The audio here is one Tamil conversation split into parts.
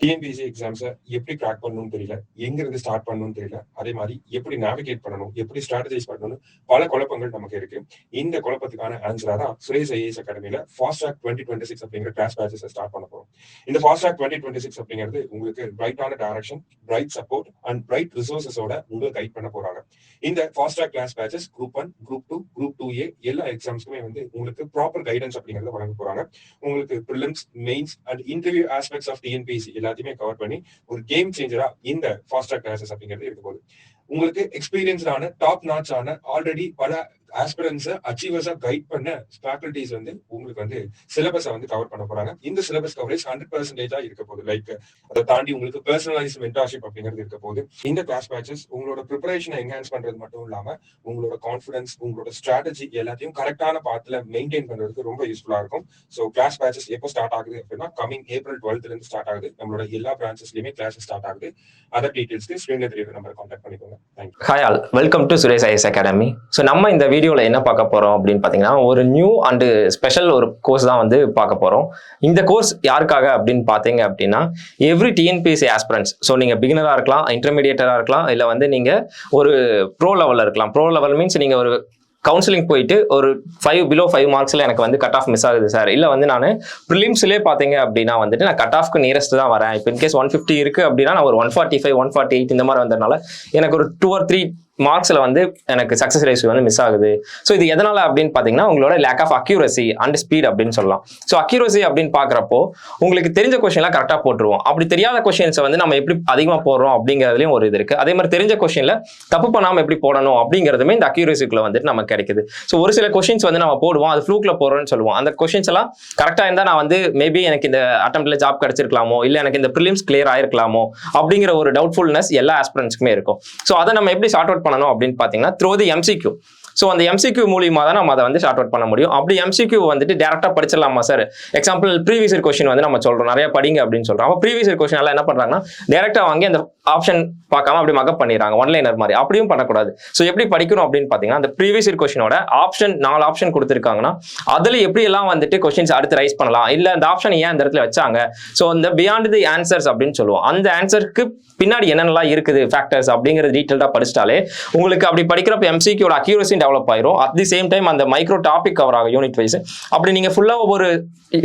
டிஎன்பிஎஸ்சி எக்ஸாம்ஸை எப்படி கிராக் பண்ணணும்னு தெரியல, எங்கிருந்து ஸ்டார்ட் பண்ணணும்னு தெரியல, அதே மாதிரி எப்படி நேவிகேட் பண்ணணும், எப்படி ஸ்ட்ராட்டஜைஸ் பண்ணணும்னு பல குழப்பங்கள் நமக்கு இருக்கு. இந்த குழப்பத்துக்கான ஆன்சரா தான் சுரேஷ் ஐஏஎஸ் அகாடமியில ஃபாஸ்ட் ட்ராக் 2026 அப்படிங்கிற கிளாஸ் பேட்சஸ் ஸ்டார்ட் பண்ண போறோம். இந்த ஃபாஸ்ட் ட்ராக் 2026 அப்படிங்கிறது உங்களுக்கு பிரைட்டான direction, bright support and bright ரிசோர்சஸோட உங்களை கைட் பண்ண போறாங்க. இந்த fast track class batches group 1, group 2, group 2A எல்லா எக்ஸாம்ஸ்க்குமே வந்து உங்களுக்கு ப்ராப்பர் கைடன்ஸ் அப்படிங்கறத வழங்க போறாங்க. உங்களுக்கு prelims, mains and interview aspects of TNPSC எல்லாத்தையுமே கவர் பண்ணி ஒரு கேம் சேஞ்சரா இந்த ஃபாஸ்ட் ட்ராக் கிளாஸஸ் அப்படிங்கிறது இருக்க போகுது. உங்களுக்கு எக்ஸ்பீரியன்ஸ்டான டாப் நாட்ச் ஆன ஆல்ரெடி பல ஆஸ்பிரன்ஸை அச்சீவர்ஸா கைட் பண்ண ஃபேக்கல்டிஸ் வந்து உங்களுக்கு வந்து சிலபஸை வந்து கவர் பண்ண போறாங்க. இந்த சிலபஸ் கவரேஜ் 100% இருக்க போகுது. லைக் அதை தாண்டி உங்களுக்கு பர்சனலைஸ் மென்டார்ஷிப் அப்படிங்கிறது இருக்க போகுது. இந்த கிளாஸ் பேட்சஸ் உங்களோட ப்ரிப்பரேஷனை என்ஹான்ஸ் பண்றது மட்டும் இல்லாம உங்களோட கான்ஃபிடன்ஸ், உங்களோட ஸ்ட்ராட்டஜி எல்லாத்தையும் கரெக்டான பாத்துல மெயின்டைன் பண்றதுக்கு ரொம்ப யூஸ்ஃபுல்லா இருக்கும். ஸோ கிளாஸ் பேட்சஸ் எப்போ ஸ்டார்ட் ஆகுது அப்படின்னா கமிங் April 12th இருந்து ஸ்டார்ட் ஆகுது. நம்மளோட எல்லா பிரான்ச்சஸ்லயுமே கிளாஸஸ் ஸ்டார்ட் ஆகுது. அதர் டீடைல்ஸ்க்கு ஸ்கிரீன்ல தெரியுற நம்பர் கான்டாக்ட் பண்ணிக்கோங்க. Thank you. Hi all, welcome to Suresh IAS academy. So நம்ம இந்த வீடியோவில் என்ன பார்க்க போகிறோம் அப்படின்னு பார்த்தீங்கன்னா, ஒரு நியூ அண்டு ஸ்பெஷல் ஒரு கோர்ஸ் தான் வந்து பார்க்க போகிறோம். இந்த கோர்ஸ் யாருக்காக அப்படின்னு பார்த்தீங்க அப்படின்னா, எவ்ரி டிஎன்பிஎஸ்சி ஆஸ்பிரன்ட்ஸ். ஸோ நீங்கள் பிகினராக இருக்கலாம், இன்டர்மீடியேட்டராக இருக்கலாம், இல்லை வந்து நீங்கள் ஒரு ப்ரோ லெவலில் இருக்கலாம். ப்ரோ லெவல் மீன்ஸ் நீங்கள் ஒரு கவுன்சிலிங் போயிட்டு ஒரு 5 மார்க்ஸில் எனக்கு வந்து கட் ஆஃப் மிஸ் ஆகுது சார், இல்லை வந்து நான் ப்ரிலிம்ஸ்லேயே பார்த்தீங்க அப்படின்னா வந்துட்டு நான் கட் ஆஃப்க்கு நியரஸ்ட் தான் வரேன். இப்போ இன்கேஸ் 150 இருக்குது அப்படின்னா நான் ஒரு 145, 148 இந்த மாதிரி வந்ததுனால எனக்கு ஒரு 2 or 3 மார்க்ஸில் வந்து எனக்கு சக்ஸஸ் ரேஷியோ வந்து மிஸ் ஆகுது. ஸோ இது எதனால் அப்படின்னு பார்த்தீங்கன்னா, உங்களோட lack of accuracy and speed அப்படின்னு சொல்லலாம். ஸோ அக்யூரசி அப்படின்னு பார்க்குறப்போ உங்களுக்கு தெரிஞ்ச கொஸ்டின்லாம் கரெக்டாக போட்டுருவோம். அப்படி தெரியாத கொஸ்டின்ஸை வந்து நம்ம எப்படி அதிகமாக போடுறோம் அப்படிங்கிறதுலையும் ஒரு இது இருக்குது. அதே மாதிரி தெரிஞ்ச கொஸ்டினில் தப்பு பண்ணாமல் எப்படி போடணும் அப்படிங்கிறதுமே இந்த அக்யூரசிக்குள்ள வந்துட்டு நமக்கு கிடைக்குது. ஸோ ஒரு சில கொஸ்டின்ஸ் வந்து நம்ம போடுவோம், அது ஃப்ளூக்கில் போடுறோம்னு சொல்லுவோம். அந்த கொஸ்டின்ஸ் எல்லாம் கரெக்டாக இருந்தால் நான் வந்து மேபி எனக்கு இந்த அட்டெம்ப்ட்ல ஜாப் கிடைச்சிருக்கலாமோ, இல்லை எனக்கு இந்த ப்ரிலிம்ஸ் கிளியர் ஆயிருக்கலாமோ அப்படிங்கிற ஒரு டவுட்ஃபுல்னஸ் எல்லா ஆஸ்பிரன்ட்ஸ்க்குமே இருக்கும். ஸோ அதை நம்ம எப்படி சார்ட் அவுட் பண்ணணும் அப்படின்னு பார்த்தீங்கன்னா, த்ரூ தி எம்சிக்யூ. ஸோ அந்த எம்சிக்யூ மூலியமா தான் நம்ம அதை வந்து ஷார்ட் அவுட் பண்ண முடியும். அப்படி எம்சிக்யூ வந்துட்டு டேரக்டாக படிச்சிடலாமா sir? Example previous year question வந்து நம்ம சொல்றோம், நிறைய படிங்க அப்படின்னு சொல்றோம். அப்போ ப்ரீவியஸ் இயர் கொஸ்டின் எல்லாம் என்ன பண்றாங்கன்னா, டேரக்டா வாங்கி அந்த ஆப்ஷன் பார்க்காம அப்படி மக்கப் பண்ணிடுறாங்க, ஒன்லைனர் மாதிரி. அப்படியும் பண்ணக்கூடாது. ஸோ எப்படி படிக்கணும் அப்படின்னு பார்த்தீங்கன்னா, அந்த ப்ரீவியஸ் இயர் கொஸ்டினோட ஆப்ஷன் 4 ஆப்ஷன் கொடுத்துருக்காங்கன்னா, அதில் எப்படி எல்லாம் வந்துட்டு கொஸ்டின்ஸ் அடுத்து ரைஸ் பண்ணலாம், இல்லை அந்த ஆப்ஷன் ஏன் இந்த இடத்துல வச்சாங்க, ஸோ இந்த பியாண்ட் தி ஆன்சர்ஸ் அப்படின்னு சொல்லுவோம். அந்த ஆன்சருக்கு பின்னாடி என்னென்னலாம் இருக்குது ஃபேக்டர்ஸ் அப்படிங்கிறது டீட்டெயில்டாக படிச்சிட்டாலே உங்களுக்கு அப்படி படிக்கிறப்ப எம்சிக்யூட அக்யூரசி டெவலப் ஆயிரும். அட் தி சேம் டைம் அந்த மைக்ரோ டாபிக் கவர் ஆகும் யூனிட் வைஸ். அப்படி நீங்க ஃபுல்லா ஒவ்வொரு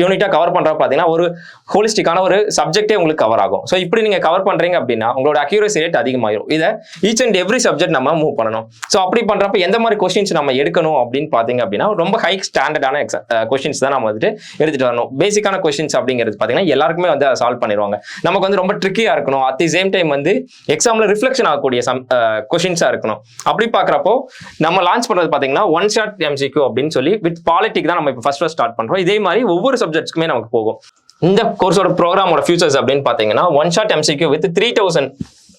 யூனிட்டா கவர் பண்றப்ப பார்த்தீங்கன்னா ஒரு ஹோலிஸ்டிக்கான ஒரு சப்ஜெக்டே உங்களுக்கு கவர் ஆகும். ஸோ இப்படி நீங்க கவர் பண்றீங்க அப்படின்னா உங்களோட அக்யூரசி ரேட் அதிகமாயிரும். இதை ஈச் அண்ட் எவ்ரி சப்ஜெக்ட் நம்ம மூவ் பண்ணணும். ஸோ அப்படி பண்றப்ப எந்த மாதிரி கொஸ்டின்ஸ் நம்ம எடுக்கணும் அப்படின்னு பார்த்தீங்க அப்படின்னா, ரொம்ப ஹை ஸ்டாண்டர்டான கொஸ்டின்ஸ் தான் நம்ம வந்துட்டு எடுத்துட்டு வரணும். பேசிக்கான கொஸ்டின்ஸ் அப்படிங்கிறது பார்த்தீங்கன்னா எல்லாருக்குமே வந்து அதை சால்வ் பண்ணிடுவாங்க. நமக்கு வந்து ரொம்ப ட்ரிக்கியா இருக்கணும். அட் தி சேம் டைம் வந்து எக்ஸாம்ல ரிஃப்ளெக்ஷன் ஆகக்கூடிய கொஸ்டின்ஸா இருக்கணும். அப்படி பார்க்குறப்போ நம்ம லான்ச் பண்றது பார்த்தீங்கன்னா ஒன் ஷாட் எம்சிக்யூ அப்படின்னு சொல்லி வித் பாலிட்டிக் தான் நம்ம இப்போ ஃபர்ஸ்ட் ஸ்டார்ட் பண்றோம். இதே மாதிரி ஒவ்வொரு சப்ஜெக்ட்ஸ்க்குமே நமக்கு போகும். இந்த கோர்ஸோட ப்ரோக்ராமோட ஃபியூச்சர்ஸ் அப்படின்னு பார்த்தீங்கன்னா, one shot MCQ with 3000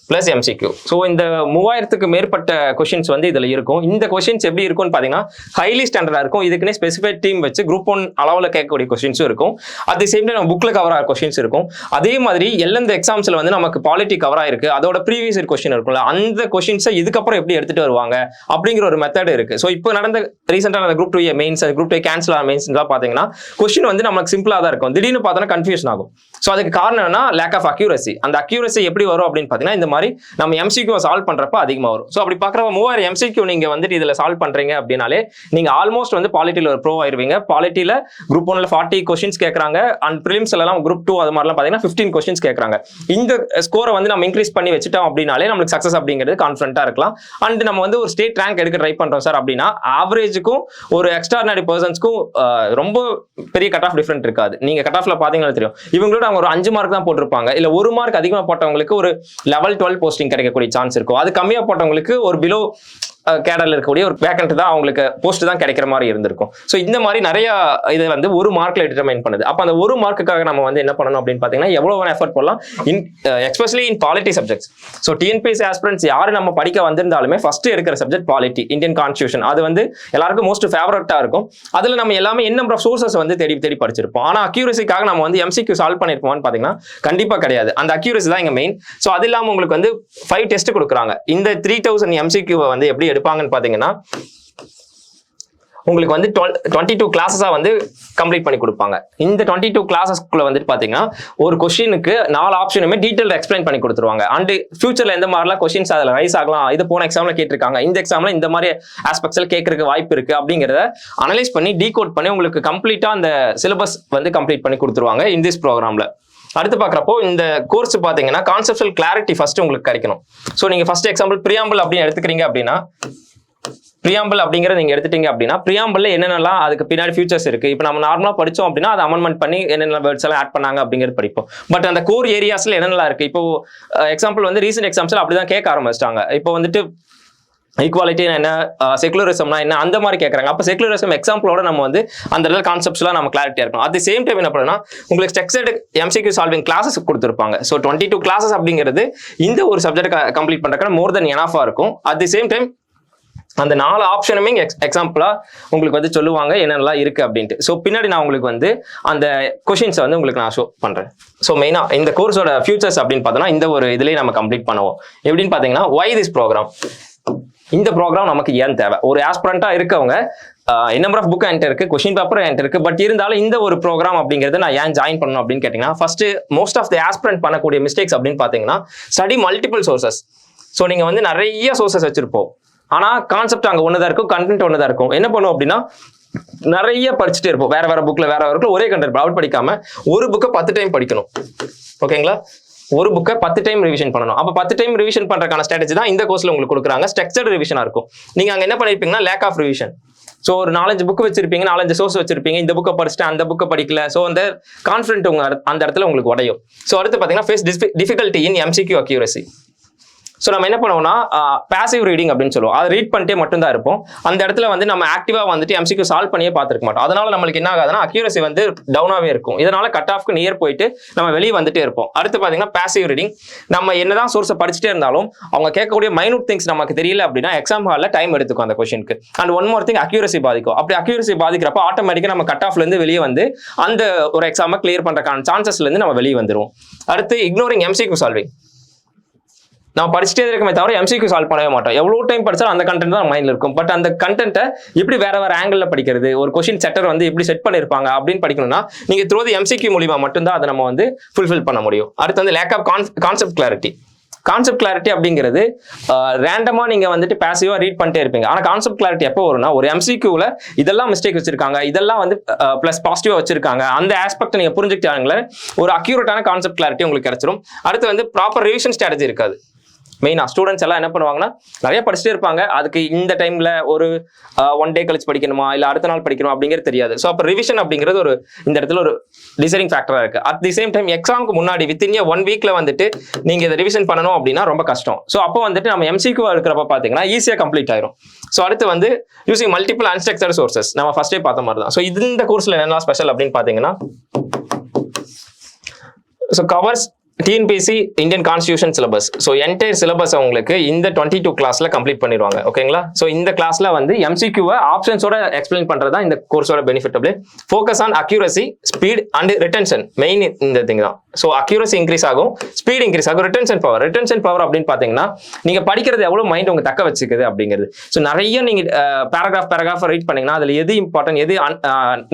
plus MCQ. So இந்த 3000க்கு மேற்பட்ட கொஸ்டின்ஸ் வந்து இதில் இருக்கும். இந்த கொஸ்டின்ஸ் எப்படி இருக்கும்னு பார்த்தீங்கன்னா, ஹைலி ஸ்டாண்டர்டாக இருக்கும். இதுக்குன்னே ஸ்பெசிஃபைட் டீம் வச்சு குரூப் 1 அளவில் கேட்கக்கூடிய கொஸ்டின்ஸும் இருக்கும். அட் தி சேம் டைம் நம்ம புக்கில் கவர் ஆகிற கொஸ்டின்ஸ் இருக்கும். அதே மாதிரி எந்தெந்த எக்ஸாம்ஸில் வந்து நமக்கு பாலிட்டி கவர் ஆயிருக்கு, அதோட ப்ரீவியஸ் இயர் கொஸ்டின் இருக்கும்ல, அந்த கொஸ்டின்ஸை இதுக்கப்புறம் எப்படி எடுத்துட்டு வருவாங்க அப்படிங்கிற ஒரு மெத்தட் இருக்கு. ஸோ இப்போ நடந்த ரீசெண்டாக அந்த குரூப் 2 மெயின்ஸ், குரூப் 2 கேன்சல் ஆன மெயின்ஸ் எல்லாம் பார்த்தீங்கன்னா கொஸ்டின் வந்து நமக்கு சிம்பிளாக தான் இருக்கும். திடீர்னு பார்த்தோன்னா கன்ஃபியூஷன் ஆகும். ஸோ அதுக்கு காரணம் என்ன? Lack of accuracy. அந்த அக்யூரசி எப்படி வரும் அப்படின்னு பார்த்தீங்கன்னா, இந்த மாதிரி நம்ம எம்சிக்யூ சால்வ் பண்றப்ப அதிகமாக வரும். ஸோ அப்படி பார்க்குறப்ப 3000 எம்சிக்யூ நீங்க வந்துட்டு இதில் சால்வ் பண்றீங்க அப்படின்னாலே நீங்க ஆல்மோஸ்ட் வந்து பாலிட்டியில் ஒரு ப்ரோ ஆயிருவீங்க. பாலிட்டியில் குரூப் 1ல 40 கொஸ்டின்ஸ் கேட்கறாங்க. அண்ட் ப்ரிலிம்ஸ்ல எல்லாம் குரூப் 2 அது மாதிரிலாம் பார்த்தீங்கன்னா 15 கொஸ்டின்ஸ் கேட்கறாங்க. இந்த ஸ்கோரை வந்து நம்ம இன்க்ரீஸ் பண்ணி வச்சுட்டோம் அப்படின்னாலே நம்மளுக்கு சக்ஸஸ் அப்படிங்கிறது கான்ஃபிடென்ட்டா இருக்கலாம். அண்ட் நம்ம வந்து ஒரு ஸ்டேட் ரேங்க் எடுக்க ட்ரை பண்றோம் சார் அப்படின்னா, ஆவரேஜுக்கும் ஒரு எக்ஸ்ட்ராடினரி பர்சன்ஸ்க்கும் ரொம்ப பெரிய கட் ஆஃப் டிஃபரெண்ட் இருக்காது. நீங்க கட் ஆஃப்ல பாத்தீங்கன்னா தெரியும், இவங்களோட அவங்க ஒரு 5 மார்க் தான் போட்டிருப்பாங்க. இல்ல 1 மார்க் அதிகமாக போட்டவங்களுக்கு ஒரு லெவல் 12 போஸ்டிங் கிடைக்கக்கூடிய சான்ஸ் இருக்கும். அது கம்மியா போட்டவங்களுக்கு ஒரு பிலோ கேடர்ல இருக்கக்கூடிய ஒரு வேக்கன்ட் தான் அவங்களுக்கு போஸ்ட் தான் கிடைக்கிற மாதிரி இருந்திருக்கும். ஸோ இந்த மாதிரி நிறைய இது வந்து 1 மார்க்ல டிட்டர்மைன் பண்ணுது. அப்போ அந்த 1 மார்க்குக்காக நம்ம வந்து என்ன பண்ணணும் அப்படின்னு பார்த்தீங்கன்னா, எவ்வளவு எஃபர்ட் போடலாம், especially in polity subjects. So TNPSC aspirants யாரு நம்ம படிக்க வந்திருந்தாலுமே ஃபர்ஸ்ட் எடுக்கிற சப்ஜெக்ட் பாலிட்டி, இந்தியன் கான்ஸ்டியூஷன். அது வந்து எல்லாருக்கும் மோஸ்ட் ஃபேவரட்டா இருக்கும். அதுல நம்ம எல்லாமே என்ன நம்பர் ஆஃப் சோர்சஸ் வந்து தேடி தேடி படிச்சிருப்போம். ஆனா அக்யூரசிக்காக நம்ம வந்து எம்சிக்யூ சால்வ் பண்ணிருப்போம்னு பாத்தீங்கன்னா கண்டிப்பா கிடையாது. அந்த அக்யூரசி தான் இங்க மெயின். ஸோ அது இல்லாம உங்களுக்கு வந்து 5 டெஸ்ட் கொடுக்குறாங்க. இந்த 3000 எம்சிக்யூவை வந்து எப்படி எடுப்பாங்கன்னு பாத்தீங்கன்னா, உங்களுக்கு வந்து 22 கிளாஸஸா வந்து கம்ப்ளீட் பண்ணி கொடுப்பாங்க. இந்த 22 கிளாஸஸ்க்குள்ள வந்துட்டு பாத்தீங்கன்னா ஒரு கொஸ்டினுக்கு 4 ஆப்ஷனுமே டீடைல் எக்ஸ்பிளைன் பண்ணி கொடுத்துருவாங்க. அண்ட் ஃபியூச்சர்ல எந்த மாதிரிலாம் கொஸ்டின்ஸ் அதுல ரைஸ் ஆகலாம், இது போன எக்ஸாம்ல கேட்டிருக்காங்க, இந்த எக்ஸாம்ல இந்த மாதிரி ஆஸ்பெக்ட்ஸ்ல கேட்கறதுக்கு வாய்ப்பு இருக்கு அப்படிங்கறத அனலைஸ் பண்ணி டீகோட் பண்ணி உங்களுக்கு கம்ப்ளீட்டா அந்த சிலபஸ் வந்து கம்ப்ளீட் பண்ணி கொடுத்துருவாங்க இன் திஸ் ப்ரோக்ராம்ல. அடுத்து பார்க்குறப்போ இந்த கோர்ஸ் பார்த்தீங்கன்னா கான்செப்சுவல் கிளாரிட்டி ஃபர்ஸ்ட் உங்களுக்கு கிடைக்கணும். ஸோ நீங்கள் ஃபர்ஸ்ட் எக்ஸாம்பிள் ப்ரியாம்பிள் அப்படின்னு எடுத்துக்கிறீங்க அப்படின்னா, ப்ரியாம்பிள் அப்படிங்கிறத நீங்கள் எடுத்துட்டீங்க அப்படின்னா ப்ரியாம்பிள்ல என்னென்னலாம் அதுக்கு பின்னாடி ஃபியூச்சர்ஸ் இருக்கு. இப்போ நம்ம நார்மலாக படித்தோம் அப்படின்னா அதை அமெண்ட்மெண்ட் பண்ணி என்னென்ன வேர்ட்ஸ் எல்லாம் ஆட் பண்ணாங்க அப்படிங்கிறது படிப்போம். பட் அந்த கோர் ஏரியாஸ்ல என்னென்னலாம் இருக்கு. இப்போ எக்ஸாம்பிள் வந்து ரீசெண்ட் எக்ஸாம்ஸ்ல அப்படிதான் கேட்க ஆரம்பிச்சிட்டாங்க. இப்போ வந்துட்டு ஈக்குவாலிட்டினா என்ன, செகுலரிசம்னா என்ன, அந்த மாதிரி கேட்குறாங்க. அப்போ செகுலரிசம் எக்ஸாம்பிளோட நம்ம வந்து அந்த லெவல் கான்செப்ட்ஸ்லாம் நம்ம கிளாரிட்டியாக இருக்கும். அட் தி சேம் டைம் என்ன பண்ணுன்னா உங்களுக்கு ஸ்ட்ரக்சர்டு எம்சிக்யூ சால்விங் கிளாஸஸ் கொடுத்துருப்பாங்க. ஸோ 22 கிளாஸஸ் அப்படிங்கிறது இந்த ஒரு சப்ஜெக்ட் கம்ப்ளீட் பண்ணுறதுக்கு மோர் தென் எனஃபாக இருக்கும். அட் தி சேம் டைம் அந்த 4 ஆப்ஷனுமே எக்ஸாம்பிளா உங்களுக்கு வந்து சொல்லுவாங்க என்னென்னலாம் இருக்கு அப்படின்ட்டு. ஸோ பின்னாடி நான் உங்களுக்கு வந்து அந்த கொஷின்ஸை வந்து உங்களுக்கு நான் ஷோ பண்றேன். ஸோ மெயினா இந்த கோர்ஸோட ஃபியூச்சர்ஸ் அப்படின்னு பார்த்தோம்னா இந்த ஒரு இதுலேயே நம்ம கம்ப்ளீட் பண்ணுவோம். எப்படின்னு பார்த்தீங்கன்னா வை திஸ் ப்ரோக்ராம், இந்த ப்ரோக்ராம் நமக்கு ஏன் தேவை. ஒரு ஆஸ்பிரண்டா இருக்கவங்க நம்பர் ஆஃப் புக் என்கிட்ட இருக்கு, கொஸ்டின் பேப்பர் என்கிட்ட இருக்கு, பட் இருந்தாலும் இந்த ஒரு ப்ரோக்ராம் அப்படிங்கிறது நான் ஏன் ஜாயின் பண்ணணும் அப்படின்னு கேட்டீங்கன்னா, first most of the aspirant பண்ணக்கூடிய மிஸ்டேக்ஸ் அப்படின்னு பார்த்தீங்கன்னா ஸ்டடி மல்டிபிள் சோர்சஸ். ஸோ நீங்க வந்து நிறைய சோர்சஸ் வச்சிருப்போம், ஆனா கான்செப்ட் அங்க ஒண்ணுதான் இருக்கும், கண்டென்ட் ஒண்ணுதான் இருக்கும். என்ன பண்ணுவோம் அப்படின்னா நிறைய படிச்சுட்டே இருப்போம், வேற வேற புக்ல ஒரே கண்டென்ட் அவுட் படிக்காம ஒரு புக்கை 10 டைம் படிக்கணும். ஓகேங்களா, ஒரு புக்கை 10 டைம் ரிவிஷன் பண்ணணும். அப்போ 10 டைம் ரிவிஷன் பண்றதுக்கான ஸ்ட்ராட்டஜி தான் இந்த கோர்ஸ்ல உங்களுக்கு கொடுக்குறாங்க. ஸ்ட்ரக்சர்ட் ரிவிஷனா இருக்கும். நீங்க அங்க என்ன பண்ணிருப்பீங்கன்னா லேக் ஆஃப் ரிவிஷன். ஸோ ஒரு 4-5 புக் வச்சிருப்பீங்க, 4-5 சோர்ஸ் வச்சிருப்பீங்க, இந்த புக்கை படிச்சுட்டு அந்த புக்கை படிக்கல. ஸோ அந்த கான்ஃபிடென்ட் உங்க அந்த இடத்துல உங்களுக்கு உடையும். ஸோ அடுத்து பார்த்தீங்கன்னா face difficulty in MCQ accuracy. So நம்ம என்ன பண்ணுவோம்னா பாசிவ் ரீடிங் அப்படின்னு சொல்லுவோம். அதை ரீட் பண்ணிட்டே மட்டும் தான் இருப்போம். அந்த இடத்துல வந்து நம்ம ஆக்டிவா வந்துட்டு எம்சிக்யூ சால்வ் பண்ணியே பார்த்துருக்க மாட்டோம். அதனால நம்மளுக்கு என்ன ஆகாதுன்னா அக்யூரசி வந்து டவுனாவே இருக்கும். இதனால கட் ஆஃப்க்கு நியர் போயிட்டு நம்ம வெளியே வந்துட்டே இருப்போம். அடுத்து பார்த்தீங்கன்னா பாசிவ் ரீடிங், நம்ம என்னதான் சோர்ஸை படிச்சுட்டே இருந்தாலும் அவங்க கேட்கக்கூடிய மைனூட் திங்ஸ் நமக்கு தெரியல அப்படின்னா எக்ஸாம் ஹாலில் டைம் எடுத்துக்கும் அந்த கொஸ்டினுக்கு. And one more thing, accuracy பாதிக்கும். அப்படி அக்யூரசி பாதிக்கிறப்ப ஆட்டோமேட்டிக்காக நம்ம கட் ஆஃப்ல இருந்து வெளியே வந்து அந்த ஒரு எக்ஸாமை கிளியர் பண்றதுக்கான சான்சஸ்ல இருந்து நம்ம வெளியே வந்துருவோம். அடுத்து இக்னோரிங் எம்சிக்யூ சால்விங். நான் படிச்சுட்டே இருக்கமே தவிர எம்சிக்யூ சால்வ் பண்ணவே மாட்டோம். எவ்வளோ டைம் படிச்சாலும் அந்த கண்டென்ட் தான் மைண்ட்ல இருக்கும். பட் அந்த கண்டென்ட்டை எப்படி வேற வேற ஆங்கிள் படிக்கிறது, ஒரு கொஸ்டின் செட்டர் வந்து எப்படி செட் பண்ணிருப்பாங்க அப்படின்னு படிக்கணும்னா நீங்க த்ரூ தி எம்சிக்யூ மூலியமா மட்டும்தான் அதை நம்ம வந்து ஃபுல்ஃபில் பண்ண முடியும். அடுத்து வந்து lack of concept clarity. Concept clarity அப்படிங்கிறது ரேண்டமா நீங்க வந்துட்டு பாசிவா ரீட் பண்ணிட்டே இருப்பீங்க. ஆனா கான்செப்ட் கிளாரிட்டி எப்போ வரும்னா ஒரு எம்சிக்யூல இதெல்லாம் மிஸ்டேக் வச்சிருக்காங்க, இதெல்லாம் வந்து பிளஸ் பாசிட்டிவா வச்சிருக்காங்க, அந்த ஆஸ்பெக்ட் நீங்க புரிஞ்சுக்கிட்டாங்களே ஒரு அக்யூரேட்டான கான்செப்ட் கிளாரிட்டி உங்களுக்கு கிடைச்சிரும். அடுத்து வந்து ப்ராப்பர் ரிவிஷன் ஸ்ட்ராட்டஜி இருக்காது. மெயினா ஸ்டூடெண்ட்ஸ் எல்லாம் என்ன பண்ணுவாங்கன்னா நிறைய படிச்சுட்டே இருப்பாங்க, அதுக்கு இந்த டைம்ல ஒரு 1 டே கழிச்சு படிக்கணுமா இல்ல அடுத்த நாள் படிக்கணுமா அப்படிங்கிறது தெரியாது. ஸோ அப்போ ரிவிஷன் அப்படிங்கிறது ஒரு இந்த இடத்துல ஒரு டிசைடிங் ஃபேக்டரா இருக்கு. அட் தி சேம் டைம் எக்ஸாமுக்கு முன்னாடி வித்தின் 1 வீக்ல வந்துட்டு நீங்க இதை ரிவிஷன் பண்ணணும் அப்படின்னா ரொம்ப கஷ்டம். ஸோ அப்போ வந்துட்டு நம்ம எம்சிக்யூ இருக்கிறப்ப பாத்தீங்கன்னா ஈஸியா கம்ப்ளீட் ஆயிரும். ஸோ அடுத்து வந்து யூசிங் மல்டிபிள் அன்ஸ்ட்ரக்சர்ட் சோர்சஸ், நம்ம ஃபர்ஸ்டே பார்த்த மாதிரி தான். ஸோ இந்த கோர்ஸ்ல என்ன ஸ்பெஷல் அப்படின்னு பாத்தீங்கன்னா so covers TNPSC Indian constitution syllabus. So entire syllabus உங்களுக்கு இந்த 22 கிளாஸ்ல கம்ப்ளீட் பண்ணிடுவாங்க. ஓகேங்களா, ஸோ இந்த கிளாஸ்ல வந்து எம்சிக்யூவை ஆப்ஷன்ஸோட எக்ஸ்பிளைன் பண்றது தான் இந்த கோர்ஸோட benefit. Focus on accuracy, speed and retention. Main இந்த திங் தான். ஸோ அக்யூரசி இன்க்ரீஸ் ஆகும், ஸ்பீட் இன்க்ரீஸ் ஆகும். ரிட்டன்ஷன் பவர் அப்படின்னு பாத்தீங்கன்னா நீங்க படிக்கிறது எவ்வளவு மைண்ட் உங்க தக்க வச்சுக்குது அப்படிங்கிறது. ஸோ நிறைய நீங்க பேராகிராஃப் ரீட் பண்ணீங்கன்னா அதுல எது இம்பார்ட்டன்ட் எது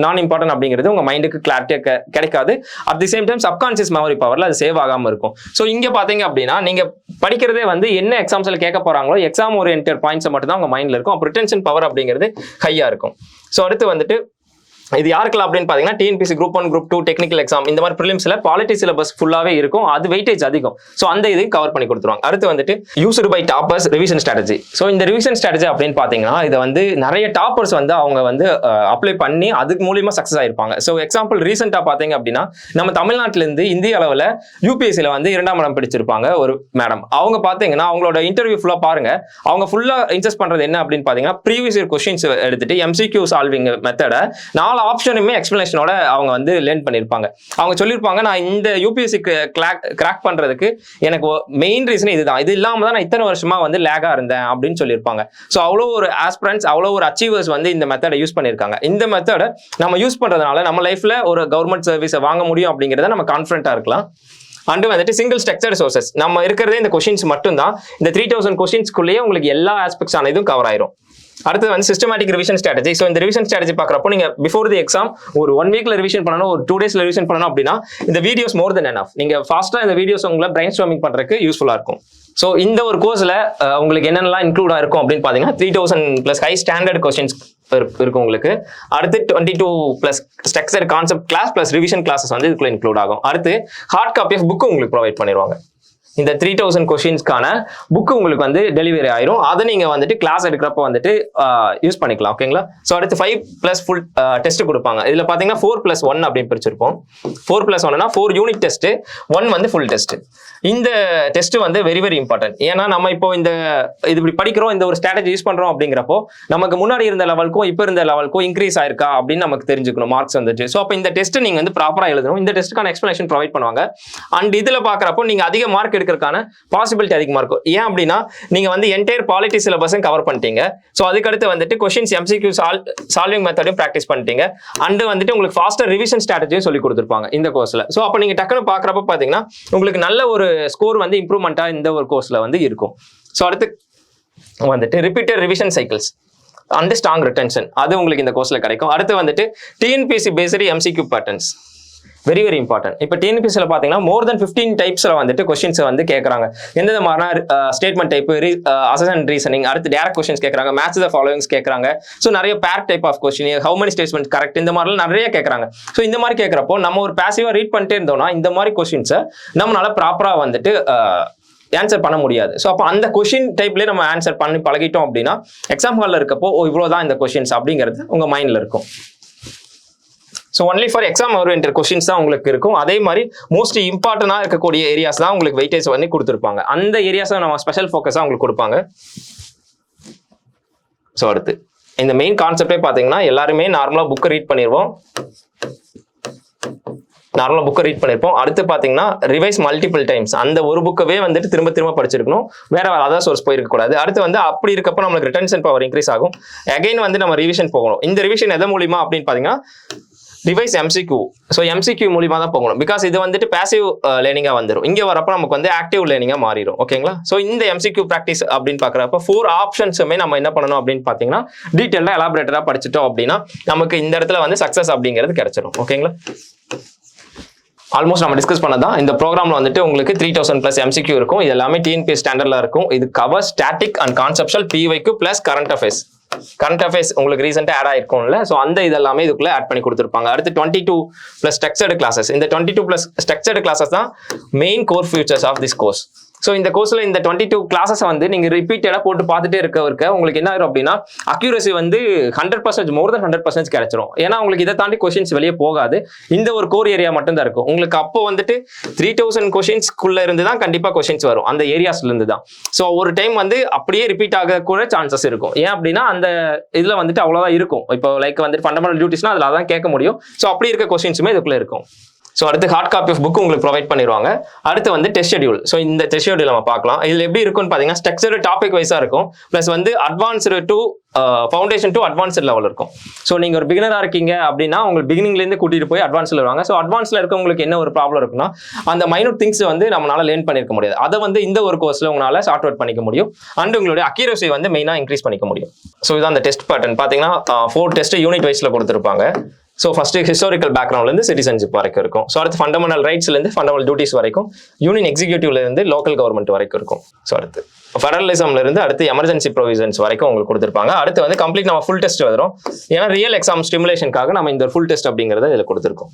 நான் இம்பார்ட்டன்ட் அப்படிங்கிறது உங்க மைண்டுக்கு கிளாரிட்டியா கிடைக்காது. At the same time subconscious memory பவர்ல அது சேவ் ஆகாம இருக்கும். சோ இங்க பாத்தீங்க அப்படின்னா நீங்க படிக்கிறதே வந்து என்ன எக்ஸாம்ஸ்ல கேட்க போறாங்களோ எக்ஸாம் ஓரியன்டட் பாயிண்ட்ஸ் மட்டும் தான் உங்க மைண்ட்ல இருக்கும். அப்ப ரிட்டென்ஷன் பவர் அப்படிங்கிறது ஹையா இருக்கும். சோ அடுத்து வந்துட்டு இது யாருக்கெல்லாம் அப்படின்னு பாத்தீங்கன்னா TNPSC group 1 group 2 technical exam இந்த மாதிரி ப்ரிலிம்ஸ்ல பாலிட்டி சிலபஸ் ஃபுல்லாவே இருக்கும். அது வெயிட்டேஜ் அதிகம். சோ அந்த இதையும் கவர் பண்ணி கொடுத்துருவாங்க. அடுத்து வந்துட்டு used by toppers revision strategy. So இந்த ரிவிஷன் ஸ்ட்ராட்டஜி அப்படின்னு பாத்தீங்கன்னா இதை வந்து நிறைய டாப்பர்ஸ் வந்து அவங்க வந்து அப்ளை பண்ணி அதுக்கு மூலியமா சக்சஸ் ஆயிருப்பாங்க. சோ எக்ஸாம்பிள் ரீசெண்டா பாத்தீங்க அப்படின்னா நம்ம தமிழ்நாட்டில இருந்து இந்திய அளவுல யூபிஎஸ்சில வந்து 2ஆம் இடம் பிடிச்சிருப்பாங்க ஒரு மேடம். அவங்க பாத்தீங்கன்னா அவங்களோட இன்டர்வியூ ஃபுல்லா பாருங்க. அவங்க ஃபுல்லா இன்சஸ்ட் பண்றது என்ன அப்படின்னு பாத்தீங்கன்னா ப்ரீவியஸ் இயர் கொஸ்டின்ஸ் எடுத்துட்டு எம்சிக்யூ சால்விங் மெத்தட 4 ஆப்ஷனுமே எக்ஸ்பிளனேஷனோட அவங்க வந்து லேர்ன் பண்ணிருப்பாங்க. அவங்க சொல்லியிருப்பாங்க நான் இந்த யூபிஎஸ்சி கிராக் பண்றதுக்கு எனக்கு மெயின் ரீசன் இதுதான், இது இல்லாம தான் நான் இத்தனை வருஷமா வந்து லேகா இருந்தேன் அப்படின்னு சொல்லியிருப்பாங்க. ஸோ அவ்வளோ ஒரு ஆஸ்பிரண்ட்ஸ் அவ்வளோ ஒரு அச்சீவர்ஸ் வந்து இந்த மெத்தடை யூஸ் பண்ணியிருக்காங்க. இந்த மெத்தடை நம்ம யூஸ் பண்றதுனால நம்ம லைஃப்ல ஒரு கவர்மெண்ட் சர்வீஸை வாங்க முடியும் அப்படிங்கிறத நம்ம கான்ஃபிடென்ட்டா இருக்கலாம். அண்டு வந்துட்டு சிங்கிள் ஸ்ட்ரக்சர்ட் சோர்சஸ், நம்ம இருக்கிறதே இந்த கொஸ்டின்ஸ் மட்டும் தான். இந்த 3000 கொஸ்டின்ஸ்குள்ளேயே உங்களுக்கு எல்லா ஆஸ்பெக்ட்ஸ் ஆன இதுவும் கவர் ஆயிரும். அடுத்து வந்து சிஸ்டமேட்டிக் ரிவிஷன் ஸ்ட்ராட்டஜி. ஸோ இந்த ரிவிஷன் ஸ்ட்ராட்டஜி பார்க்குறப்போ நீங்கள் பிஃபோர் தி எக்ஸாம் ஒரு 1 வீக்ல ரிவிஷன் பண்ணணும், ஒரு 2 டேஸ்ல ரிவிஷன் பண்ணணும் அப்படின்னா இந்த வீடியோஸ் மோர் தென் எனஃப். நீங்கள் ஃபாஸ்ட்டாக இந்த வீடியோஸ் உங்களை பிரைன் ஸ்டார்மிங் பண்ணுறதுக்கு யூஸ்ஃபுல்லாக இருக்கும். ஸோ இந்த ஒரு கோர்ஸில் உங்களுக்கு என்னென்னலாம் இன்க்ளூட் ஆயிருக்கும் அப்படின்னு பார்த்தீங்கன்னா 3000+ ஹை ஸ்டாண்டர்ட் கொஸ்டின்ஸ் இருக்கும் உங்களுக்கு. அடுத்து 22+ structure concept class plus revision classes வந்து இதுக்குள்ள இன்க்ளூட் ஆகும். அடுத்து ஹார்ட் காப்பி ஆஃப் புக்கு உங்களுக்கு ப்ரொவைட் பண்ணிடுவாங்க. இந்த 3000 கொஸ்டின்ஸ்க்கான புக்கு உங்களுக்கு வந்து டெலிவரி ஆயிரும். அதை நீங்க வந்துட்டு கிளாஸ் எடுக்கிறப்ப வந்துட்டு யூஸ் பண்ணிக்கலாம். ஓகேங்களா? ஸோ அடுத்து 5+ ஃபுல் டெஸ்ட் கொடுப்பாங்க. இதுல பாத்தீங்கன்னா 4+1 அப்படின்னு பிரிச்சிருப்போம். 4+1னா 4 யூனிட் டெஸ்ட், 1 வந்து ஃபுல் டெஸ்ட். இந்த டெஸ்ட் வந்து வெரி வெரி இம்பார்ட்டன்ட். ஏன்னா நம்ம இப்போ இது இப்படி படிக்கிறோம், இந்த ஒரு ஸ்ட்ராட்டஜி யூஸ் பண்றோம் அப்படிங்கிறப்போ நமக்கு முன்னாடி இருந்த லெவலுக்கும் இப்போ இருந்த லெவலுக்கும் இன்க்ரீஸ் ஆயிருக்கா அப்படின்னு நமக்கு தெரிஞ்சுக்கணும் மார்க்ஸ் வந்துட்டு. ஸோ அப்போ இந்த டெஸ்ட் நீங்க வந்து ப்ராப்பரா எழுதணும். இந்த டெஸ்ட்டுக்கான எக்ஸ்பிளேஷன் ப்ரொவைட் பண்ணுவாங்க. அண்ட் இதுல பாக்குறப்போ நீங்க அதிக மார்க் எடுக்கிறதுக்கான பாசிபிலிட்டி அதிகமா இருக்கும். ஏன் அப்படின்னா நீங்க வந்து என்டையர் பாலிட்டி சிலபஸும் கவர் பண்ணிட்டீங்க. ஸோ அதுக்கடுத்து வந்துட்டு கொஸ்டின்ஸ் MCQ சால்விங் மெத்தடையும் ப்ராக்டிஸ் பண்ணிட்டீங்க. அண்ட் வந்துட்டு உங்களுக்கு ஃபாஸ்டர் ரிவிஷன் ஸ்ட்ராட்டஜியும் சொல்லி கொடுத்துருப்பாங்க இந்த கோர்ஸ்ல. ஸோ அப்போ நீங்க டக்குனு பாக்குறப்ப பாத்தீங்கன்னா உங்களுக்கு நல்ல ஒரு ஸ்கோர் வந்து இம்ப்ரூவ்மெண்டா இந்த ஒரு கோர்ஸ்ல வந்து இருக்கும். ஸோ அடுத்து வந்துட்டு repeated revision cycles and strong retention அது உங்களுக்கு இந்த கோர்ஸ்ல கிடைக்கும். அடுத்து வந்துட்டு TNPSC based MCQ patterns very very important. இப்போ TNPSCல பார்த்தீங்கன்னா மோர் தென் 15 டைப்ஸ்ல வந்துட்டு கொஸ்டின்ஸ் வந்து கேட்குறாங்க. எந்தெந்த மாதிரினா ஸ்டேட்மெண்ட் டைப், அசஸ்மெண்ட் ரீசனிங், அடுத்து டேரக்ட் கொஸ்டின்ஸ் கேட்குறாங்க, மேட்ச் த ஃபாலோவிங்ஸ் கேட்குறாங்க. ஸோ நிறைய பேர் type of question, how many statement correct, இந்த மாதிரிலாம் நிறைய கேட்குறாங்க. ஸோ இந்த மாதிரி கேட்குறப்போ நம்ம ஒரு பாசிவா ரீட் பண்ணிட்டே இருந்தோம்னா இந்த மாதிரி கொஸ்டின்ஸை நம்மளால ப்ராப்பரா வந்துட்டு ஆன்சர் பண்ண முடியாது. ஸோ அப்போ அந்த கொஸ்டின் டைப்லேயே நம்ம ஆன்சர் பண்ணி பழகிட்டோம் அப்படின்னா எக்ஸாம் ஹாலில் இருக்கப்போ இவ்வளோதான் இந்த கொஸ்டின்ஸ் அப்படிங்கிறது உங்க மைண்ட்ல இருக்கும். So only for exam oriented questions தான் உங்களுக்கு இருக்கும். அதே மாதிரி மோஸ்ட் இம்பார்ட்டண்டாக இருக்கக்கூடிய ஏரியாஸ் தான் உங்களுக்கு வெயிட்டேஜ் வந்து கொடுத்துருப்பாங்க. அந்த ஏரியாஸை நம்ம ஸ்பெஷல் ஃபோக்கஸாக உங்களுக்கு கொடுப்பாங்க. ஸோ அடுத்து இந்த மெயின் கான்செப்டே பார்த்தீங்கன்னா எல்லாருமே நார்மலாக புக்கை ரீட் பண்ணிடுவோம். அடுத்து பார்த்தீங்கன்னா ரிவைஸ் மல்டிபிள் டைம்ஸ். அந்த ஒரு புக்கவே வந்துட்டு திரும்ப திரும்ப படிச்சிருக்கணும், வேற அதர் சோர்ஸ் போயிருக்க கூடாது. அடுத்து வந்து அப்படி இருக்கப்போ நம்மளுக்கு ரிட்டென்ஷன் பவர் இன்க்ரீஸ் ஆகும். அகைன் வந்து நம்ம ரிவிஷன் போகணும். இந்த ரிவிஷன் எது மூலியமா அப்படின்னு பார்த்தீங்கன்னா ரிவைஸ் MCQ. ஸோ MCQ மூலியமா தான் போகணும். பிகாஸ் இது வந்துட்டு பேசிவ் லேர்னிங்கா வந்துடும். இங்கே வரப்போ நமக்கு வந்து ஆக்டிவ் லேர்னிங்கா மாறிடும். ஓகேங்களா? ஸோ இந்த MCQ ப்ராக்டிஸ் அப்படின்னு பார்க்குறப்ப 4 ஆப்ஷன்ஸுமே நம்ம என்ன பண்ணணும் அப்படின்னு பார்த்தீங்கன்னா டீட்டெயிலாக எலாபரேட்டடாக படிச்சுட்டோம் அப்படின்னா நமக்கு இந்த இடத்துல வந்து சக்ஸஸ் அப்படிங்கிறது கிடைச்சிடும். ஓகேங்களா? ஆல்மோஸ்ட் நம்ம டிஸ்கஸ் பண்ணதான் இந்த ப்ரோக்ராம்ல வந்துட்டு உங்களுக்கு 3000+ MCQ இருக்கும். இது எல்லாமே TNPSC ஸ்டாண்டர்ட்ல இருக்கும். இது cover static and conceptual PYQ + current affairs. Current affairs உங்களுக்கு ரீசெண்டாக ஆட் ஆயிருக்கும்ல, ஸோ அந்த இதெல்லாமே இதுக்குள்ள ஆட் பண்ணி கொடுத்துருப்பாங்க. அடுத்து 22+ ஸ்ட்ரக்சர்டு கிளாஸஸ். இந்த 22+ ஸ்ட்ரக்சர்டு கிளாஸஸ் தான் main core features of this course. So இந்த கோர்ஸ்ல இந்த 22 கிளாஸஸ் வந்து நீங்க ரிப்பீட்டடாக போட்டு பார்த்துட்டே இருக்க உங்களுக்கு என்ன ஆகும் அப்படின்னா அக்யூரசி வந்து 100% மோர் தென் 100% கிடைச்சிரும். ஏன்னா உங்களுக்கு இதை தாண்டி கொஸ்டின்ஸ் வெளியே போகாது. இந்த ஒரு கோர் ஏரியா மட்டும் தான் இருக்கும் உங்களுக்கு. அப்போ வந்துட்டு 3000 கொஸ்டின்ஸ்குள்ள இருந்து தான் கண்டிப்பா கொஸ்டின்ஸ் வரும், அந்த ஏரியாஸ்ல இருந்து தான். ஸோ ஒரு டைம் வந்து அப்படியே ரிப்பீட் ஆக கூட சான்சஸ் இருக்கும். ஏன் அப்படின்னா அந்த இதுல வந்துட்டு அவ்வளவுதான் இருக்கும். இப்போ லைக் வந்துட்டு ஃபண்டமெண்டல் டியூட்டிஸ்னா அதில் அதான் கேட்க முடியும். ஸோ அப்படி இருக்க கொஸ்டின்ஸுமே இதுக்குள்ள இருக்கும். ஸோ அடுத்து ஹார்ட் காப்பி ஆஃப் புக் உங்களுக்கு ப்ரொவைட் பண்ணிடுவாங்க. அடுத்து வந்து டெஸ்ட் ஷெட்யூல். ஸோ இந்த டெஸ்ட் ஷெட்யூல் நம்ம பார்க்கலாம். இதில் எப்படி இருக்கும்னு பார்த்தீங்கன்னா ஸ்ட்ரக்சர் டாபிக் வைஸாக இருக்கும். ப்ளஸ் வந்து advanced to foundation to advanced level இருக்கும். ஸோ நீங்கள் ஒரு பிகினராக இருக்கீங்க அப்படின்னா உங்களுக்கு பிகினிங்லேருந்து கூட்டிகிட்டு போய் அட்வான்ஸில் வருவாங்க. ஸோ அட்வான்ஸில் இருக்கவங்களுக்கு என்ன ஒரு ப்ராப்ளம் இருக்குன்னா அந்த மைனூட் திங்ஸ் வந்து நம்மளால லேர்ன் பண்ணிருக்க முடியாது. அதை வந்து இந்த ஒரு கோர்ஸில் உங்களால் ஷார்ட் அவுட் பண்ணிக்க முடியும். அண்ட் உங்களுடைய அக்யூரசி வந்து மெயினாக இன்க்ரீஸ் பண்ணிக்க முடியும். ஸோ இதான் அந்த டெஸ்ட் பேட்டர்ன். பார்த்தீங்கன்னா 4 டெஸ்ட் யூனிட் வைஸில் கொடுத்துருப்பாங்க. ஸோ ஃபர்ஸ்ட் ஹிஸ்டாரிக்கல் பேக்ரவுண்ட்லேருந்து சிட்டிசன்ஷிப் வரைக்கும் இருக்கும். ஸோ அடுத்து ஃபண்டமெண்டல் ரைட்ஸ்லேருந்து ஃபண்டமெண்டல் டியூட்டிஸ் வரைக்கும், யூனியன் எக்ஸிக்யூட்டிவ்லேருந்து லோக்கல் கவர்மெண்ட் வரைக்கும் இருக்கும். ஸோ அடுத்து ஃபெடரலிசம்லேருந்து அடுத்து எமர்ஜென்சி ப்ரொவிஷன்ஸ் வரைக்கும் உங்களுக்கு கொடுத்துருப்பாங்க. அடுத்து வந்து கம்ப்ளீட் நம்ம ஃபுல் டெஸ்ட் வரும். ஏன்னா ரியல் எக்ஸாம் ஸ்டிமுலேஷனுக்காக நம்ம இந்த ஃபுல் டெஸ்ட் அப்படிங்கிறத இதில் கொடுத்துருக்கோம்.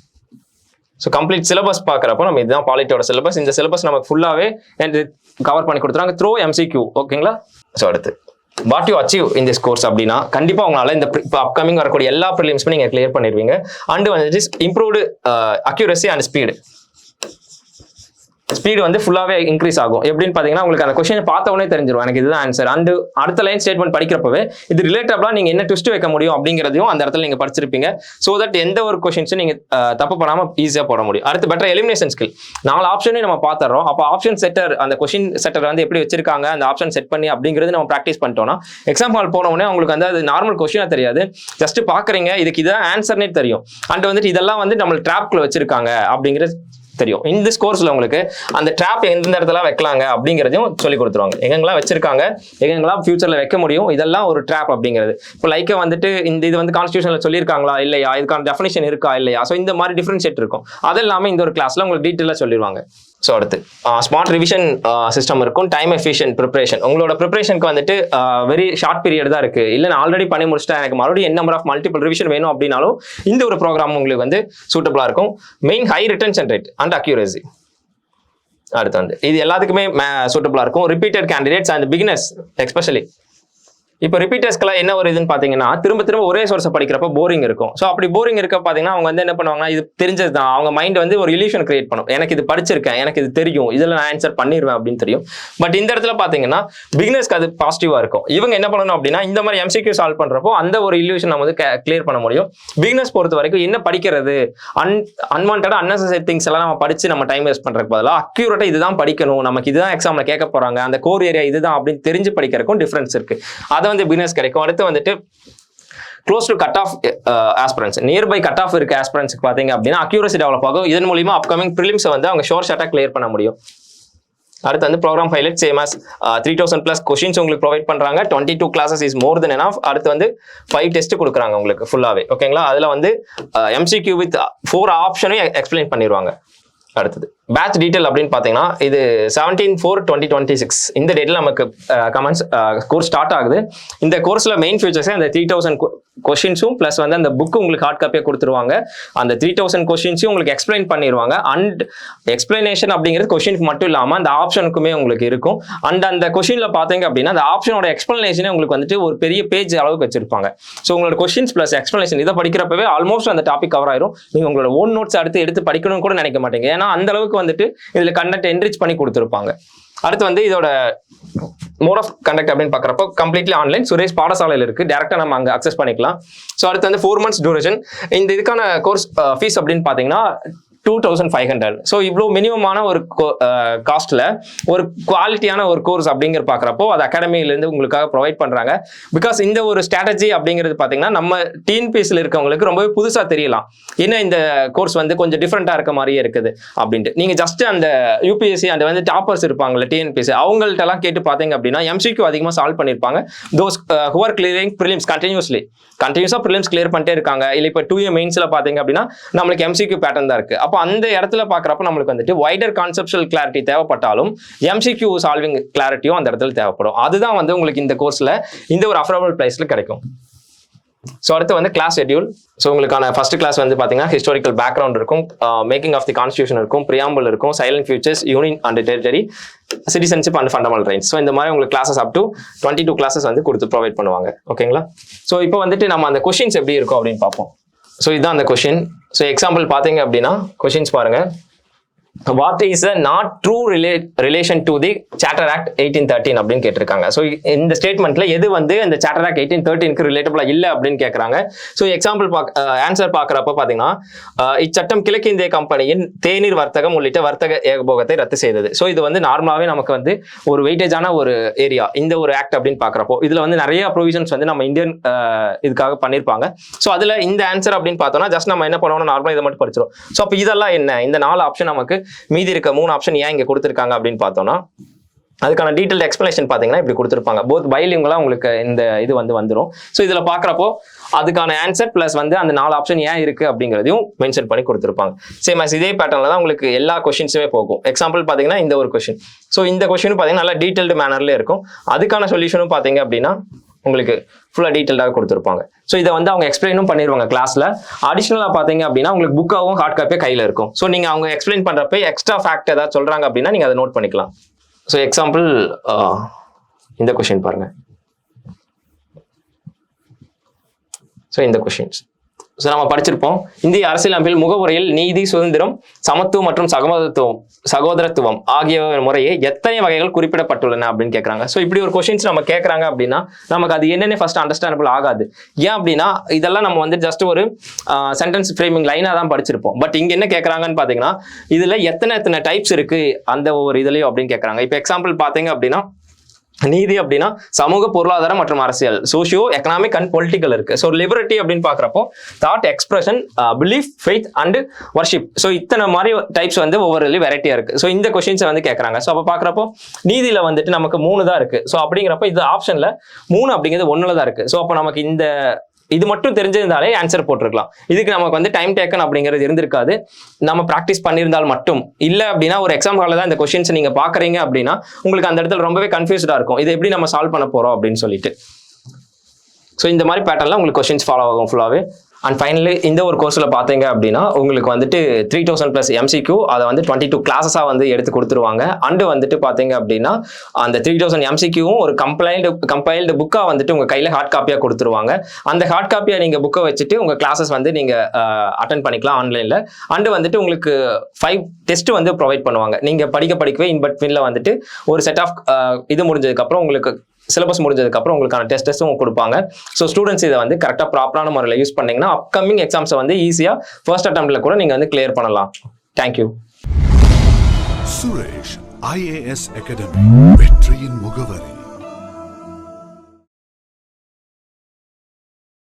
ஸோ கம்ப்ளீட் சிலபஸ் பார்க்குறப்போ நம்ம இதுதான் பாலிட்டியோட சிலபஸ். இந்த சிலபஸ் நமக்கு ஃபுல்லாகவே கவர் பண்ணி கொடுத்துருவாங்க த்ரூ MCQ. ஓகேங்களா? ஸோ அடுத்து what you achieve in this course அப்படின்னா கண்டிப்பா உங்களால இந்த அப்கமிங் வரக்கூடிய எல்லா ப்ரிலிம்ஸுமே நீங்க கிளியர் பண்ணிடுவீங்க. அண்ட் வந்து இம்ப்ரூவ்டு அக்யூரசி அண்ட் ஸ்பீடு வந்து ஃபுல்லாவே இன்க்ரீஸ் ஆகும். எப்படின்னு பாத்தீங்கன்னா உங்களுக்கு அந்த கொஸ்டின் பார்த்த உடனே தெரிஞ்சிடும் எனக்கு இதுதான் ஆன்சர். அண்ட் அடுத்த லைன் ஸ்டேட்மெண்ட் படிக்கிறப்பவே இது ரிலேட்டபிளா நீங்க என்ன ட்விஸ்ட் வைக்க முடியும் அப்படிங்கிறதையும் அந்த இடத்துல நீங்க படிச்சிருப்பீங்க. ஸோ தட் எந்த ஒரு கொஸ்டின்ஸும் நீங்க தப்பு பண்ணாம ஈஸியா போட முடியும். அடுத்து பெட்டர் எலிமினேஷன் ஸ்கில். 4 ஆப்ஷனையும் நம்ம பார்த்துறோம். அப்போ ஆப்ஷன் செட்டர், அந்த கொஸ்டின் செட்டர் வந்து எப்படி வச்சிருக்காங்க, அந்த ஆப்ஷன் செட் பண்ணி அப்படிங்கிறது நம்ம ப்ராக்டிஸ் பண்ணிட்டோம்னா எக்ஸாம் ஹால் போன உடனே உங்களுக்கு வந்து அது நார்மல் கொஸ்டினா தெரியாது. ஜஸ்ட் பாக்குறீங்க இதுக்கு இதான் ஆன்சர்னே தெரியும். அண்ட் வந்துட்டு இதெல்லாம் வந்து நம்ம ட்ராப்குள்ள வச்சிருக்காங்க அப்படிங்கிற தெரியும். இந்த கோர்ஸ்ல உங்களுக்கு அந்த ட்ராப் எந்த இடத்துல வைக்கலாங்க அப்படிங்கிறதையும் சொல்லி கொடுத்துருவாங்க. எங்கெங்கெல்லாம் வச்சிருக்காங்க, எங்கெங்கெல்லாம் ஃபியூச்சர்ல வைக்க முடியும், இதெல்லாம் ஒரு ட்ராப் அப்படிங்கிறது. இப்போ லைக்கை வந்துட்டு இது வந்து கான்ஸ்டியூஷன்ல சொல்லியிருக்காங்களா இல்லையா, இதுக்கான டெஃபினிஷன் இருக்கா இல்லையா, ஸோ இந்த மாதிரி டிஃபரன்ஷியேட் இருக்கும். அது எல்லாமே இந்த ஒரு கிளாஸ்ல உங்களுக்கு டீட்டெயிலாக சொல்லிடுவாங்க. ஸோ அடுத்து ஸ்மார்ட் ரிவிஷன் சிஸ்டம் இருக்கும். Time efficient preparation. உங்களோட ப்ரிப்பரேஷனுக்கு வந்துட்டு வெரி ஷார்ட் பீரியட் தான் இருக்கு, இல்லை நான் ஆல்ரெடி பண்ணி முடிச்சிட்டேன், எனக்கு மறுபடியும் என்ன நம்பர் ஆஃப் மல்டிபிள் ரிவிஷன் வேணும் அப்படின்னாலும் இந்த ஒரு ப்ரோக்ராம் உங்களுக்கு வந்து சூட்டபிளா இருக்கும். Main high retention rate and accuracy. அடுத்து வந்து இது எல்லாத்துக்குமே சூட்டபிளா இருக்கும். Repeated candidates and beginners especially. இப்போ ரிப்பீட்டர்ஸ்க்கெல்லாம் என்ன ஒரு இதுன்னு பார்த்தீங்கன்னா, திரும்ப திரும்ப ஒரே சோர்ஸை படிக்கிறப்ப போரிங் இருக்கும். ஸோ அப்படி போரிங் இருக்க பார்த்தீங்கன்னா அவங்க வந்து என்ன பண்ணுவாங்கன்னா, இது தெரிஞ்சது தான், அவங்க மைண்ட் வந்து ஒரு இல்யூஷன் கிரியேட் பண்ணும். எனக்கு இது படிச்சிருக்கேன், எனக்கு இது தெரியும், இதில் நான் ஆன்சர் பண்ணிடுவேன் அப்படின்னு தெரியும். பட் இந்த இடத்துல பார்த்தீங்கன்னா பிகினர்ஸ்க்கு அது பாசிட்டிவாக இருக்கும். இவங்க என்ன பண்ணணும் அப்படின்னா, இந்த மாதிரி MCQ சால்வ் பண்ணுறப்போ அந்த ஒரு இல்யூஷன் நம்ம வந்து கிளியர் பண்ண முடியும். பிகினர்ஸ் பொறுத்த வரைக்கும் என்ன படிக்கிறது, அன்வான்டா அன்னெசரி திங்ஸ் எல்லாம் நம்ம படிச்சு நம்ம டைம் வேஸ்ட் பண்ணுறதுக்கு பதிலாக அக்யூரேட்டாக இதுதான் படிக்கணும், நமக்கு இதுதான் எக்ஸாமில் கேட்க போகிறாங்க, அந்த கோர் ஏரியா இதுதான் அப்படின்னு தெரிஞ்சு படிக்கிறதுக்கும் டிஃபரன்ஸ் இருக்கு. அதை வந்து பிகினர்ஸ் கிடைக்கும். அடுத்து வந்துட்டு close to cut off aspirants, nearby cut off இருக்க ஆஸ்பிரன்ஸ்க்கு பார்த்தீங்க அப்படின்னா அக்யூரசி டெவலப் ஆகும். இதன் மூலியமா அப்கமிங் ப்ரிலிம்ஸை வந்து அவங்க ஷோர் ஷார்ட்டாக கிளியர் பண்ண முடியும். அடுத்து வந்து program highlight same as 3000+ questions உங்களுக்கு ப்ரொவைட் பண்றாங்க. 22 classes is more than enough. அடுத்து வந்து 5 டெஸ்ட் கொடுக்குறாங்க உங்களுக்கு ஃபுல்லாவே. ஓகேங்களா, அதுல வந்து MCQ வித் 4 ஆப்ஷனையும் எக்ஸ்பிளைன் பண்ணிடுவாங்க. அடுத்தது பேட்ச் டீடைல் அப்படின்னு பார்த்தீங்கன்னா இது 17/4/2026 இந்த டேட்டில் நமக்கு கோர்ஸ் ஸ்டார்ட் ஆகுது. இந்த கோர்ஸில் மெயின் ஃபியூச்சர்ஸே அந்த 3000 கொஸ்டின்ஸும் ப்ளஸ் வந்து அந்த புக்கு உங்களுக்கு ஹார்ட் காப்பியாக கொடுத்துருவாங்க. அந்த 3000 கொஸ்டின்ஸையும் உங்களுக்கு எக்ஸ்பிளைன் பண்ணிடுவாங்க. அண்ட் எக்ஸ்பிளனேஷன் அப்படிங்கிறது கொஸ்டினுக்கு மட்டும் இல்லாமல் அந்த ஆப்ஷனுக்குமே உங்களுக்கு இருக்கும். அண்ட் அந்த கொஸ்டினில் பார்த்தீங்க அப்படின்னா அந்த ஆப்ஷனோட எக்ஸ்பிளனேஷனே உங்களுக்கு வந்துட்டு ஒரு பெரிய பேஜ் அளவுக்கு வச்சிருப்பாங்க. ஸோ உங்களோட கொஸ்டின்ஸ் ப்ளஸ் எக்ஸ்பிளனேஷன் இதை படிக்கிறப்பவே ஆல்மோஸ்ட் அந்த டாபிக் கவர் ஆயிரும். நீங்கள் உங்களோட ஓன் நோட்ஸ் எடுத்து படிக்கணும்னு கூட நினைக்க மாட்டீங்க. ஏன்னா அந்த அளவுக்கு வந்துட்டு இதுல கண்டென்ட் என்ரிச் பண்ணி கொடுத்துருப்பாங்க. அடுத்து வந்து இதோட மோட் ஆஃப் கண்டக்ட் அப்படின்னு பார்க்குறப்போ கம்ப்ளீட்லி ஆன்லைன். சுரேஷ் பாடசாலையில் இருக்கு, டேரக்டா நம்ம அங்கே அக்சஸ் பண்ணிக்கலாம். ஸோ அடுத்து வந்து 4 months டியூரேஷன். இந்த இதுக்கான கோர்ஸ் ஃபீஸ் அப்படின்னு பார்த்தீங்கன்னா 2500. ஸோ இவ்வளோ மினிமமான ஒரு காஸ்ட்ல ஒரு குவாலிட்டியான ஒரு கோர்ஸ் அப்படிங்கிற பார்க்குறப்போ அது அகாடமியிலேருந்து உங்களுக்காக ப்ரொவைட் பண்ணுறாங்க. பிகாஸ் இந்த ஒரு ஸ்ட்ராட்டஜி அப்படிங்கிறது பார்த்தீங்கன்னா நம்ம டிஎன்பிஎஸ்சியில் இருக்கவங்களுக்கு ரொம்பவே புதுசாக தெரியலாம். ஏன்னா இந்த கோர்ஸ் வந்து கொஞ்சம் டிஃப்ரெண்ட்டாக இருக்க மாதிரியே இருக்குது அப்படின்ட்டு. நீங்கள் ஜஸ்ட் அந்த யூபிஎஸ்சி அந்த வந்து டாப்பர்ஸ் இருப்பாங்கல்ல டிஎன்பிஎஸ்சி அவங்கள்ட்டெல்லாம் கேட்டு பார்த்தீங்க அப்படின்னா MCQ அதிகமாக சால்வ் பண்ணியிருப்பாங்க. Those who are clearing prelims கண்டினியூஸாக ப்ரிலிம்ஸ் கிளியர் பண்ணிட்டே இருக்காங்க. இல்லை இப்போ 2A மெயின்ஸில் பார்த்தீங்க அப்படின்னா நம்மளுக்கு MCQ பேட்டர்ன் தான் இருக்குது. அப்போ அந்த இடத்துல பார்க்குறப்ப நம்மளுக்கு வந்துட்டு வைடர் கான்செப்சுவல் கிளாரிட்டி தேவைப்பட்டாலும் MCQ சால்விங் கிளாரிட்டியும் அந்த இடத்துல தேவைப்படும். அதுதான் வந்து உங்களுக்கு இந்த கோர்ஸில் இந்த ஒரு அஃபோர்டபுள் ப்ரைஸில் கிடைக்கும். ஸோ அடுத்து வந்து கிளாஸ் ஷெட்யூல். ஸோ உங்களுக்கான ஃபர்ஸ்ட் கிளாஸ் வந்து பார்த்தீங்கன்னா ஹிஸ்டாரிக்கல் பேக்ரவுண்ட் இருக்கும், மேக்கிங் ஆஃப் தி கான்ஸ்டியூஷன் இருக்கும், பிரியாம்பிள் இருக்கும், salient features, union and territory, citizenship and fundamental rights. So இந்த மாதிரி உங்களுக்கு கிளாஸஸ் அப் டு 22 classes வந்து கொடுத்து ப்ரொவைட் பண்ணுவாங்க. ஓகேங்களா, ஸோ இப்போ வந்துட்டு நம்ம அந்த கொஸ்டின்ஸ் எப்படி இருக்கும் அப்படின்னு பார்ப்போம். ஸோ இதுதான் அந்த கொஸ்டின். ஸோ எக்ஸாம்பிள் பார்த்தீங்க அப்படின்னா கொஸ்டின்ஸ் பாருங்க. What is a not true relation to the charter act 1813 அப்படின்னு கேட்டிருக்காங்க. ஸோ இந்த ஸ்டேட்மெண்ட்ல எது வந்து இந்த சார்ட்டர் ஆக்ட் 1813க்கு ரிலேட்டபிளா இல்லை அப்படின்னு கேட்கறாங்க. ஸோ எக்ஸாம்பிள் ஆன்சர் பார்க்குறப்ப பார்த்தீங்கன்னா இச்சட்டம் கிழக்கிந்திய கம்பெனியின் தேநீர் வர்த்தகம் உள்ளிட்ட வர்த்தக ஏகபோகத்தை ரத்து செய்தது. ஸோ இது வந்து நார்மலாகவே நமக்கு வந்து ஒரு வெயிட்டேஜான ஒரு ஏரியா இந்த ஒரு ஆக்ட் அப்படின்னு பார்க்குறப்போ இதுல வந்து நிறைய ப்ரொவிஷன்ஸ் வந்து நம்ம இந்தியன் இதுக்காக பண்ணியிருப்பாங்க. ஸோ அதுல இந்த ஆன்சர் அப்படின்னு பார்த்தோம்னா ஜஸ்ட் நம்ம என்ன பண்ணுவோம்னா நார்மலாக இதை மட்டும் படிச்சிடும். ஸோ அப்போ இதெல்லாம் என்ன, இந்த 4 ஆப்ஷன் நமக்கு மீதி இருக்க 3 ஆப்ஷன் ஏன் இங்க கொடுத்திருக்காங்க அப்படின்னு பார்த்தோம்னா அதுக்கான டீடைல் எக்ஸ்பிளனேஷன் பார்த்தீங்கன்னா இப்படி கொடுத்துருப்பாங்க. போத் பைலிங்குலா உங்களுக்கு இந்த இது வந்துடும். ஸோ இதில் பார்க்குறப்போ அதுக்கான ஆன்சர் ப்ளஸ் வந்து அந்த 4 ஆப்ஷன் ஏன் இருக்கு அப்படிங்கிறதையும் மென்ஷன் பண்ணி கொடுத்துருப்பாங்க. சேம் as இதே பேட்டர்ல தான் உங்களுக்கு எல்லா கொஸ்டின்ஸுமே போகும். எக்ஸாம்பிள் பார்த்தீங்கன்னா இந்த ஒரு கொஸ்டின். ஸோ இந்த கொஸ்டின் பார்த்தீங்கன்னா நல்லா டீடைல்டு மேனர்ல இருக்கும். அதுக்கான சொல்யூஷனும் பார்த்தீங்க அப்படின்னா உங்களுக்கு ஃபுல்லாக டீட்டெயிலாக கொடுத்துருப்பாங்க. ஸோ இதை வந்து அவங்க எக்ஸ்பிளைனும் பண்ணிடுவாங்க கிளாஸில். அடிஷ்னலாக பார்த்தீங்க அப்படின்னா உங்களுக்கு புக்காகவும் ஹார்ட் காப்பியாக கையில் இருக்கும். ஸோ நீங்கள் அவங்க எக்ஸ்பிளைன் பண்ணுறப்ப எக்ஸ்ட்ரா ஃபேக்ட் ஏதாவது சொல்கிறாங்க அப்படின்னா நீங்கள் அதை நோட் பண்ணிக்கலாம். ஸோ எக்ஸாம்பிள் இந்த கொஸ்டின் பாருங்கள். ஸோ இந்த கொஸ்டின்ஸ் ஸோ நம்ம படிச்சிருப்போம். இந்திய அரசியலமைப்பில் முகவுரையில் நீதி, சுதந்திரம், சமத்துவம் மற்றும் சகோதரத்துவம் ஆகிய முறையே எத்தனை வகைகள் குறிப்பிடப்பட்டுள்ளன அப்படின்னு கேட்குறாங்க. ஸோ இப்படி ஒரு கொஸ்டின்ஸ் நம்ம கேட்குறாங்க அப்படின்னா நமக்கு அது என்னென்ன ஃபர்ஸ்ட் அண்டர்ஸ்டாண்டபிள் ஆகாது. ஏன் அப்படின்னா இதெல்லாம் நம்ம வந்து ஜஸ்ட் ஒரு சென்டென்ஸ் ஃப்ரேமிங் லைனாக தான் படிச்சிருப்போம். பட் இங்கே என்ன கேட்குறாங்கன்னு பார்த்தீங்கன்னா இதில் எத்தனை டைப்ஸ் இருக்கு அந்த ஒவ்வொரு இதுலையும் அப்படின்னு கேட்குறாங்க. இப்போ எக்ஸாம்பிள் பார்த்தீங்க அப்படின்னா நீதி அப்படின்னா சமூக பொருளாதார மற்றும் அரசியல், சோஷியோ எக்கனாமிக் அண்ட் பொலிட்டிக்கல் இருக்கு. ஸோ லிபர்ட்டி அப்படின்னு பார்க்குறப்போ thought, expression, belief, faith and worship. So இத்தனை மாதிரி டைப்ஸ் வந்து ஒவ்வொரு வெரைட்டியா இருக்கு. ஸோ இந்த கொஸ்டின்ஸை வந்து கேட்கறாங்க. ஸோ அப்போ பார்க்குறப்போ நீதியில வந்துட்டு நமக்கு 3 தான் இருக்கு. ஸோ அப்படிங்கிறப்ப இது ஆப்ஷன்ல 3 அப்படிங்கிறது 1ல தான் இருக்கு. ஸோ அப்போ நமக்கு இது மட்டும் தெரிஞ்சிருந்தாலே ஆன்சர் போட்டிருக்கலாம். இதுக்கு நமக்கு வந்து டைம் டேக்கன் அப்படிங்கிறது இருந்திருக்காது. நம்ம ப்ராக்டிஸ் பண்ணியிருந்தால் மட்டும். இல்லை அப்படின்னா ஒரு எக்ஸாம் ஹாலில் தான் இந்த கொஸ்டின்ஸ் நீங்க பாக்குறீங்க அப்படின்னா உங்களுக்கு அந்த இடத்துல ரொம்பவே கன்ஃபியூஸ்டா இருக்கும். இதை எப்படி நம்ம சால்வ் பண்ண போறோம் அப்படின்னு சொல்லிட்டு. ஸோ இந்த மாதிரி பேட்டர்ல உங்களுக்கு கொஸ்டின்ஸ் ஃபாலோ ஆகும் ஃபுல்லாவே. அண்ட் ஃபைனலி இந்த ஒரு கோர்ஸில் பார்த்தீங்க அப்படின்னா உங்களுக்கு வந்துட்டு 3000+ MCQ அதை வந்து 22 கிளாஸஸாக வந்து எடுத்து கொடுத்துருவாங்க. அண்டு வந்துட்டு பார்த்தீங்க அப்படின்னா அந்த 3000 MCQவும் ஒரு கம்பைல்டு புக்காக வந்துட்டு உங்கள் கையில் ஹார்ட் காப்பியாக கொடுத்துருவாங்க. அந்த ஹார்ட் காப்பியாக நீங்கள் புக்கை வச்சுட்டு உங்கள் கிளாஸஸ் வந்து நீங்கள் அட்டன் பண்ணிக்கலாம் ஆன்லைனில். அண்டு வந்துட்டு உங்களுக்கு 5 டெஸ்ட் வந்து ப்ரொவைட் பண்ணுவாங்க. நீங்கள் படிக்கவே இன்பிட்வீனில் வந்துட்டு ஒரு செட் ஆஃப் இது முடிஞ்சதுக்கப்புறம் உங்களுக்கு சிலபஸ் முடிஞ்சதுக்கப்புறம் உங்களுக்கான டெஸ்ட்டும் கொடுப்பாங்க. ஸோ ஸ்டூடெண்ட்ஸ் இதை வந்து கரெக்டாக ப்ராப்பரான முறையில் யூஸ் பண்ணிங்கன்னா அப்கமிங் எக்ஸாம்ஸை வந்து ஈஸியாக ஃபர்ஸ்ட் அட்டெம்ப்ட்ல கூட நீங்கள் வந்து கிளியர் பண்ணலாம். தேங்க்யூ. சுரேஷ் IAS அகாடமி, வெற்றியின் முகவரி.